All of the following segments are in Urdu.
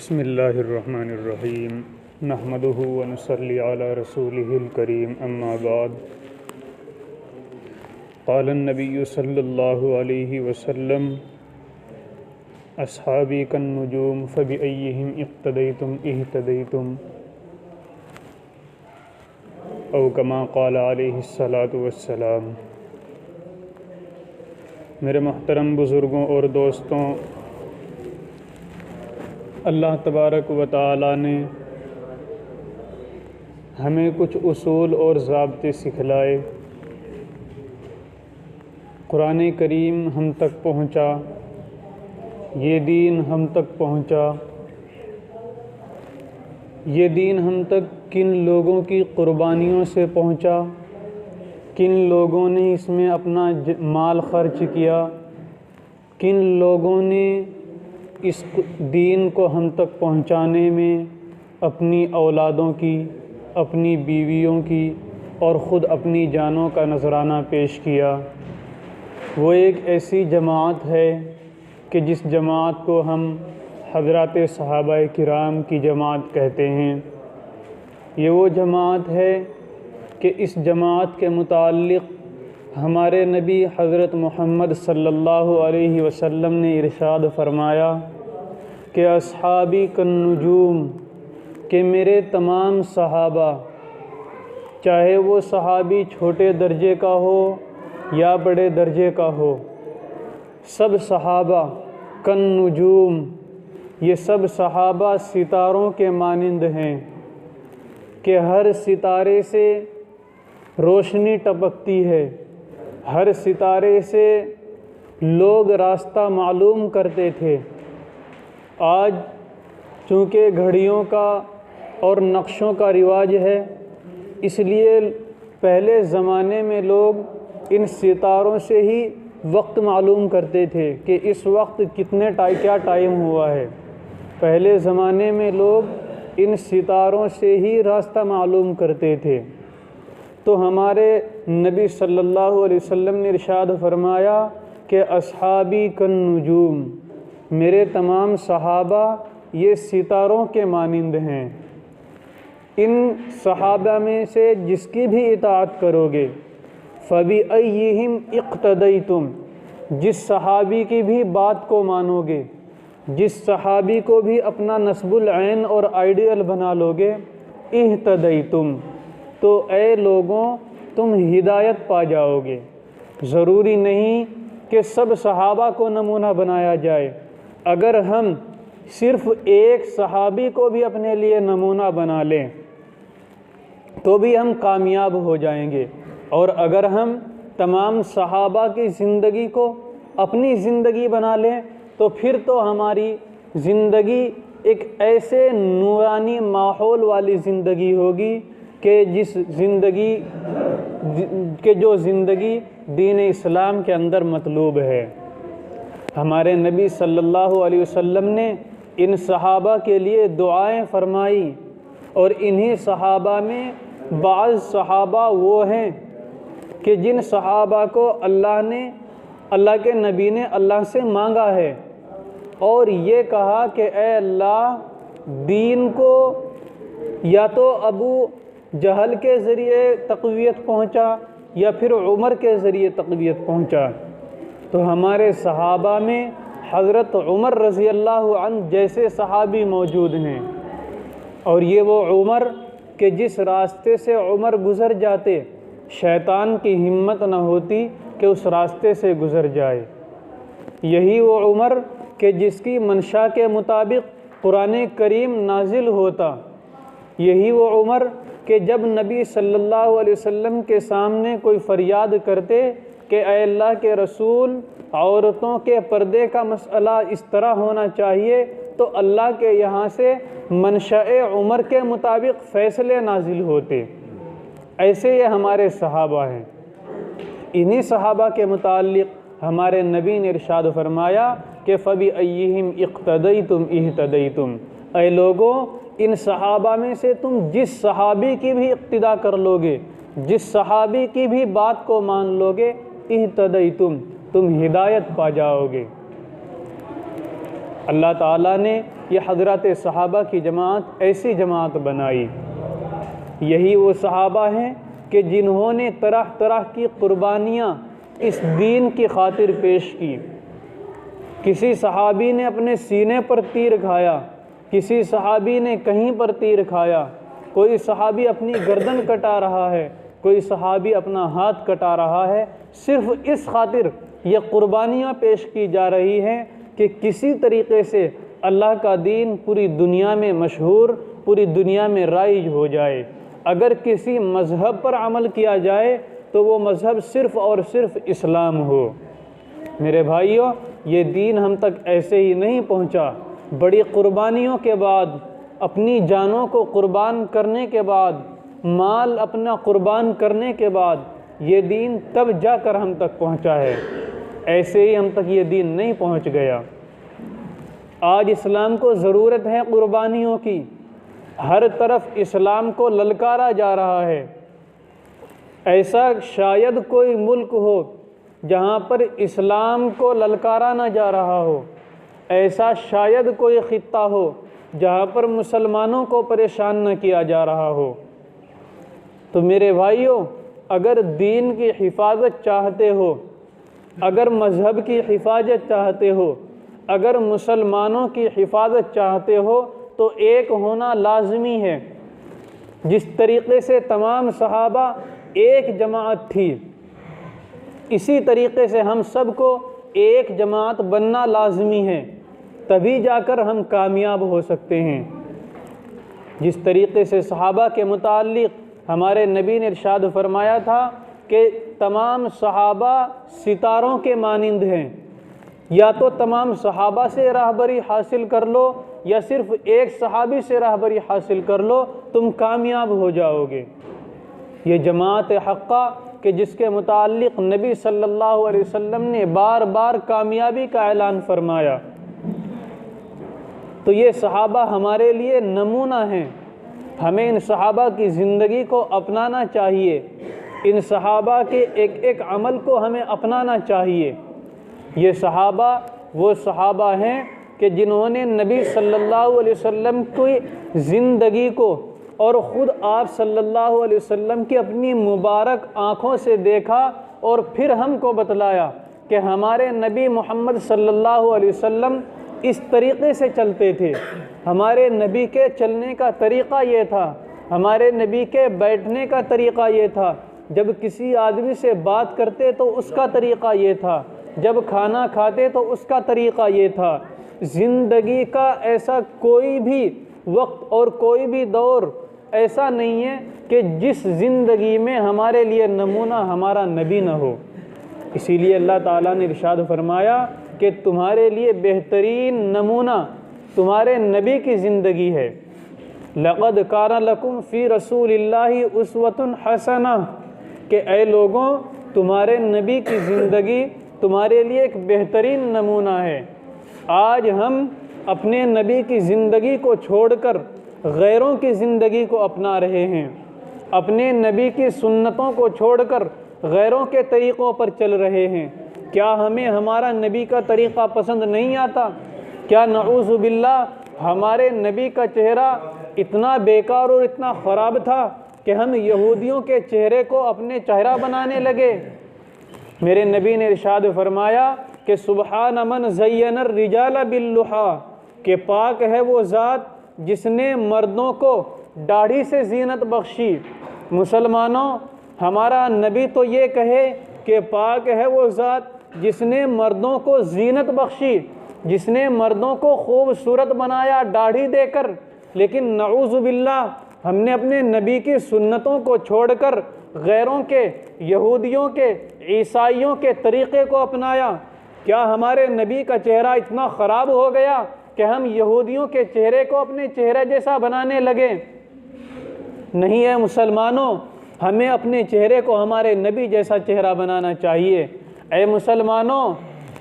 بسم اللہ الرحمن الرحیم نحمدہ ونصلی علی رسولہ الکریم اما بعد قال النبی صلی اللہ علیہ وسلم اصحابی کالنجوم فبأیہم اقتدیتم اہتدیتم او کما قال علیہ الصلاۃ والسلام۔ میرے محترم بزرگوں اور دوستوں، اللہ تبارک و تعالیٰ نے ہمیں کچھ اصول اور ضابطے سکھلائے، قرآن کریم ہم تک پہنچا، یہ دین ہم تک پہنچا۔ یہ دین ہم تک کن لوگوں کی قربانیوں سے پہنچا، کن لوگوں نے اس میں اپنا مال خرچ کیا، کن لوگوں نے اس دین کو ہم تک پہنچانے میں اپنی اولادوں کی، اپنی بیویوں کی اور خود اپنی جانوں کا نذرانہ پیش کیا۔ وہ ایک ایسی جماعت ہے کہ جس جماعت کو ہم حضرات صحابہ کرام کی جماعت کہتے ہیں۔ یہ وہ جماعت ہے کہ اس جماعت کے متعلق ہمارے نبی حضرت محمد صلی اللہ علیہ وسلم نے ارشاد فرمایا کہ اصحابی کالنجوم، کہ میرے تمام صحابہ، چاہے وہ صحابی چھوٹے درجے کا ہو یا بڑے درجے کا ہو، سب صحابہ کالنجوم، یہ سب صحابہ ستاروں کے مانند ہیں کہ ہر ستارے سے روشنی ٹپکتی ہے، ہر ستارے سے لوگ راستہ معلوم کرتے تھے۔ آج چونکہ گھڑیوں کا اور نقشوں کا رواج ہے، اس لیے پہلے زمانے میں لوگ ان ستاروں سے ہی وقت معلوم کرتے تھے کہ اس وقت کیا ٹائم ہوا ہے۔ پہلے زمانے میں لوگ ان ستاروں سے ہی راستہ معلوم کرتے تھے۔ تو ہمارے نبی صلی اللہ علیہ وسلم نے ارشاد فرمایا کہ اصحابی کالنجوم، میرے تمام صحابہ یہ ستاروں کے مانند ہیں۔ ان صحابہ میں سے جس کی بھی اطاعت کرو گے، فَبِأَيِّهِمْ اِقْتَدَيْتُمْ، جس صحابی کی بھی بات کو مانو گے، جس صحابی کو بھی اپنا نسب العین اور آئیڈیل بنا لو گے، اِہْتَدَيْتُمْ، تو اے لوگوں تم ہدایت پا جاؤ گے۔ ضروری نہیں کہ سب صحابہ کو نمونہ بنایا جائے، اگر ہم صرف ایک صحابی کو بھی اپنے لیے نمونہ بنا لیں تو بھی ہم کامیاب ہو جائیں گے، اور اگر ہم تمام صحابہ کی زندگی کو اپنی زندگی بنا لیں تو پھر تو ہماری زندگی ایک ایسے نورانی ماحول والی زندگی ہوگی کہ جو زندگی دین اسلام کے اندر مطلوب ہے۔ ہمارے نبی صلی اللہ علیہ وسلم نے ان صحابہ کے لیے دعائیں فرمائی، اور انہی صحابہ میں بعض صحابہ وہ ہیں کہ جن صحابہ کو اللہ کے نبی نے اللہ سے مانگا ہے اور یہ کہا کہ اے اللہ، دین کو یا تو ابو جہل کے ذریعے تقویت پہنچا یا پھر عمر کے ذریعے تقویت پہنچا۔ تو ہمارے صحابہ میں حضرت عمر رضی اللہ عنہ جیسے صحابی موجود ہیں، اور یہ وہ عمر کہ جس راستے سے عمر گزر جاتے شیطان کی ہمت نہ ہوتی کہ اس راستے سے گزر جائے۔ یہی وہ عمر کہ جس کی منشا کے مطابق قرآن کریم نازل ہوتا۔ یہی وہ عمر کہ جب نبی صلی اللہ علیہ وسلم کے سامنے کوئی فریاد کرتے کہ اے اللہ کے رسول، عورتوں کے پردے کا مسئلہ اس طرح ہونا چاہیے، تو اللہ کے یہاں سے منشاء عمر کے مطابق فیصلے نازل ہوتے۔ ایسے یہ ہمارے صحابہ ہیں۔ انہی صحابہ کے متعلق ہمارے نبی نے ارشاد فرمایا کہ فَبِأَيِّهِمْ اِقْتَدَيْتُمْ اِہْتَدَيْتُمْ، اے لوگوں ان صحابہ میں سے تم جس صحابی کی بھی اقتداء کر لو گے، جس صحابی کی بھی بات کو مان لو گے، اِہْتَدَيْتُمْ، تم ہدایت پا جاؤ گے۔ اللہ تعالیٰ نے یہ حضرات صحابہ کی جماعت ایسی جماعت بنائی۔ یہی وہ صحابہ ہیں کہ جنہوں نے طرح طرح کی قربانیاں اس دین کی خاطر پیش کی۔ کسی صحابی نے اپنے سینے پر تیر کھایا، کسی صحابی نے کہیں پر تیر کھایا، کوئی صحابی اپنی گردن کٹا رہا ہے، کوئی صحابی اپنا ہاتھ کٹا رہا ہے۔ صرف اس خاطر یہ قربانیاں پیش کی جا رہی ہیں کہ کسی طریقے سے اللہ کا دین پوری دنیا میں مشہور، پوری دنیا میں رائج ہو جائے۔ اگر کسی مذہب پر عمل کیا جائے تو وہ مذہب صرف اور صرف اسلام ہو۔ میرے بھائیوں، یہ دین ہم تک ایسے ہی نہیں پہنچا۔ بڑی قربانیوں کے بعد، اپنی جانوں کو قربان کرنے کے بعد، مال اپنا قربان کرنے کے بعد یہ دین تب جا کر ہم تک پہنچا ہے، ایسے ہی ہم تک یہ دین نہیں پہنچ گیا۔ آج اسلام کو ضرورت ہے قربانیوں کی، ہر طرف اسلام کو للکارا جا رہا ہے۔ ایسا شاید کوئی ملک ہو جہاں پر اسلام کو للکارا نہ جا رہا ہو، ایسا شاید کوئی خطہ ہو جہاں پر مسلمانوں کو پریشان نہ کیا جا رہا ہو۔ تو میرے بھائیوں، اگر دین کی حفاظت چاہتے ہو، اگر مذہب کی حفاظت چاہتے ہو، اگر مسلمانوں کی حفاظت چاہتے ہو تو ایک ہونا لازمی ہے۔ جس طریقے سے تمام صحابہ ایک جماعت تھی، اسی طریقے سے ہم سب کو ایک جماعت بننا لازمی ہے، تبھی جا کر ہم کامیاب ہو سکتے ہیں۔ جس طریقے سے صحابہ کے متعلق ہمارے نبی نے ارشاد فرمایا تھا کہ تمام صحابہ ستاروں کے مانند ہیں، یا تو تمام صحابہ سے راہبری حاصل کر لو یا صرف ایک صحابی سے راہبری حاصل کر لو، تم کامیاب ہو جاؤ گے۔ یہ جماعت حقہ کہ جس کے متعلق نبی صلی اللہ علیہ وسلم نے بار بار کامیابی کا اعلان فرمایا، تو یہ صحابہ ہمارے لیے نمونہ ہیں۔ ہمیں ان صحابہ کی زندگی کو اپنانا چاہیے، ان صحابہ کے ایک ایک عمل کو ہمیں اپنانا چاہیے۔ یہ صحابہ وہ صحابہ ہیں کہ جنہوں نے نبی صلی اللہ علیہ وسلم کی زندگی کو اور خود آپ صلی اللہ علیہ وسلم کی اپنی مبارک آنکھوں سے دیکھا اور پھر ہم کو بتلایا کہ ہمارے نبی محمد صلی اللہ علیہ وسلم اس طریقے سے چلتے تھے، ہمارے نبی کے چلنے کا طریقہ یہ تھا، ہمارے نبی کے بیٹھنے کا طریقہ یہ تھا، جب کسی آدمی سے بات کرتے تو اس کا طریقہ یہ تھا، جب کھانا کھاتے تو اس کا طریقہ یہ تھا۔ زندگی کا ایسا کوئی بھی وقت اور کوئی بھی دور ایسا نہیں ہے کہ جس زندگی میں ہمارے لیے نمونہ ہمارا نبی نہ ہو۔ اسی لیے اللہ تعالیٰ نے ارشاد فرمایا کہ تمہارے لیے بہترین نمونہ تمہارے نبی کی زندگی ہے۔ لَقَدْ كَانَ لَكُمْ فِي رَسُولِ اللَّهِ أُسْوَةٌ حَسَنَةٌ کہ اے لوگوں، تمہارے نبی کی زندگی تمہارے لیے ایک بہترین نمونہ ہے۔ آج ہم اپنے نبی کی زندگی کو چھوڑ کر غیروں کی زندگی کو اپنا رہے ہیں، اپنے نبی کی سنتوں کو چھوڑ کر غیروں کے طریقوں پر چل رہے ہیں۔ کیا ہمیں ہمارا نبی کا طریقہ پسند نہیں آتا؟ کیا نعوذ باللہ ہمارے نبی کا چہرہ اتنا بیکار اور اتنا خراب تھا کہ ہم یہودیوں کے چہرے کو اپنے چہرہ بنانے لگے؟ میرے نبی نے ارشاد فرمایا کہ سبحان من زین الرجال باللحیٰ کہ پاک ہے وہ ذات جس نے مردوں کو داڑھی سے زینت بخشی۔ مسلمانوں، ہمارا نبی تو یہ کہے کہ پاک ہے وہ ذات جس نے مردوں کو زینت بخشی، جس نے مردوں کو خوبصورت بنایا داڑھی دے کر، لیکن نعوذ باللہ ہم نے اپنے نبی کی سنتوں کو چھوڑ کر غیروں کے، یہودیوں کے، عیسائیوں کے طریقے کو اپنایا۔ کیا ہمارے نبی کا چہرہ اتنا خراب ہو گیا کہ ہم یہودیوں کے چہرے کو اپنے چہرے جیسا بنانے لگے؟ نہیں ہے مسلمانوں، ہمیں اپنے چہرے کو ہمارے نبی جیسا چہرہ بنانا چاہیے۔ اے مسلمانوں،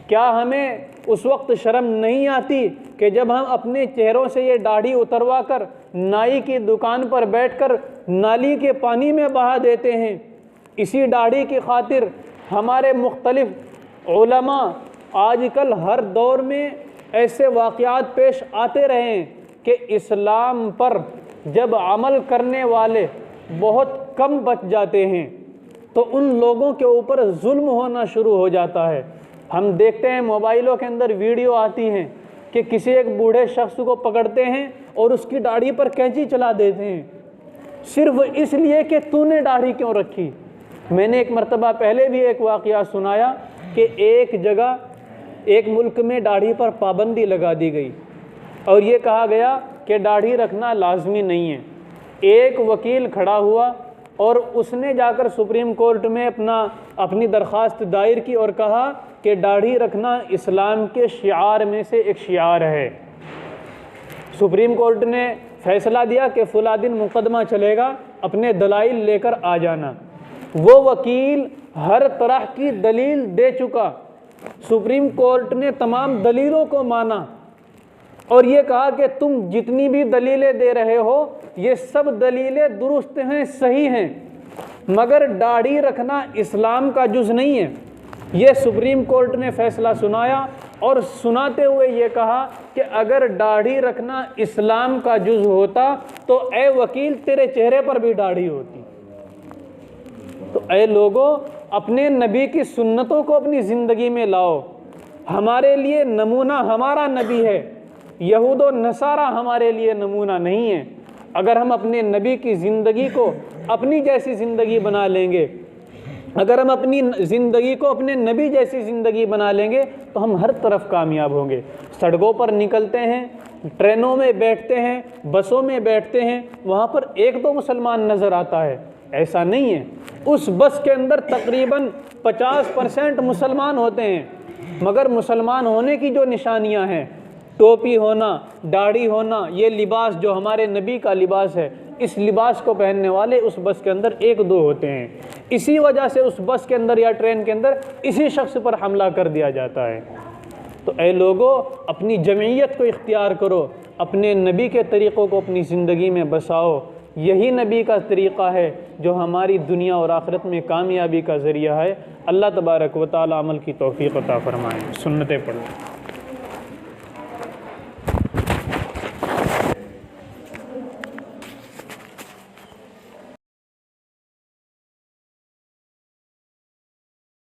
کیا ہمیں اس وقت شرم نہیں آتی کہ جب ہم اپنے چہروں سے یہ داڑھی اتروا کر نائی کی دکان پر بیٹھ کر نالی کے پانی میں بہا دیتے ہیں؟ اسی داڑھی کی خاطر ہمارے مختلف علماء آج کل ہر دور میں ایسے واقعات پیش آتے رہے ہیں کہ اسلام پر جب عمل کرنے والے بہت کم بچ جاتے ہیں تو ان لوگوں کے اوپر ظلم ہونا شروع ہو جاتا ہے۔ ہم دیکھتے ہیں موبائلوں کے اندر ویڈیو آتی ہیں کہ کسی ایک بوڑھے شخص کو پکڑتے ہیں اور اس کی داڑھی پر کینچی چلا دیتے ہیں، صرف اس لیے کہ تو نے داڑھی کیوں رکھی۔ میں نے ایک مرتبہ پہلے بھی ایک واقعہ سنایا کہ ایک جگہ ایک ملک میں داڑھی پر پابندی لگا دی گئی اور یہ کہا گیا کہ داڑھی رکھنا لازمی نہیں ہے۔ ایک وکیل کھڑا ہوا اور اس نے جا کر سپریم کورٹ میں اپنی درخواست دائر کی اور کہا کہ داڑھی رکھنا اسلام کے شعار میں سے ایک شعار ہے۔ سپریم کورٹ نے فیصلہ دیا کہ فلاں دن مقدمہ چلے گا، اپنے دلائل لے کر آ جانا۔ وہ وکیل ہر طرح کی دلیل دے چکا، سپریم کورٹ نے تمام دلیلوں کو مانا اور یہ کہا کہ تم جتنی بھی دلیلیں دے رہے ہو یہ سب دلیلیں درست ہیں، صحیح ہیں، مگر داڑھی رکھنا اسلام کا جز نہیں ہے۔ یہ سپریم کورٹ نے فیصلہ سنایا اور سناتے ہوئے یہ کہا کہ اگر داڑھی رکھنا اسلام کا جز ہوتا تو اے وکیل تیرے چہرے پر بھی داڑھی ہوتی۔ تو اے لوگوں، اپنے نبی کی سنتوں کو اپنی زندگی میں لاؤ۔ ہمارے لیے نمونہ ہمارا نبی ہے، یہود و نصارہ ہمارے لیے نمونہ نہیں ہے۔ اگر ہم اپنے نبی کی زندگی کو اپنی جیسی زندگی بنا لیں گے، اگر ہم اپنی زندگی کو اپنے نبی جیسی زندگی بنا لیں گے تو ہم ہر طرف کامیاب ہوں گے۔ سڑکوں پر نکلتے ہیں، ٹرینوں میں بیٹھتے ہیں، بسوں میں بیٹھتے ہیں، وہاں پر ایک دو مسلمان نظر آتا ہے، ایسا نہیں ہے۔ اس بس کے اندر تقریباً 50% مسلمان ہوتے ہیں، مگر مسلمان ہونے کی جو نشانیاں ہیں، ٹوپی ہونا، داڑھی ہونا، یہ لباس جو ہمارے نبی کا لباس ہے، اس لباس کو پہننے والے اس بس کے اندر ایک دو ہوتے ہیں۔ اسی وجہ سے اس بس کے اندر یا ٹرین کے اندر اسی شخص پر حملہ کر دیا جاتا ہے۔ تو اے لوگوں، اپنی جمعیت کو اختیار کرو، اپنے نبی کے طریقوں کو اپنی زندگی میں بساؤ۔ یہی نبی کا طریقہ ہے جو ہماری دنیا اور آخرت میں کامیابی کا ذریعہ ہے۔ اللہ تبارک و تعالی عمل کی توفیق عطا فرمائے۔ سنتیں پڑھو۔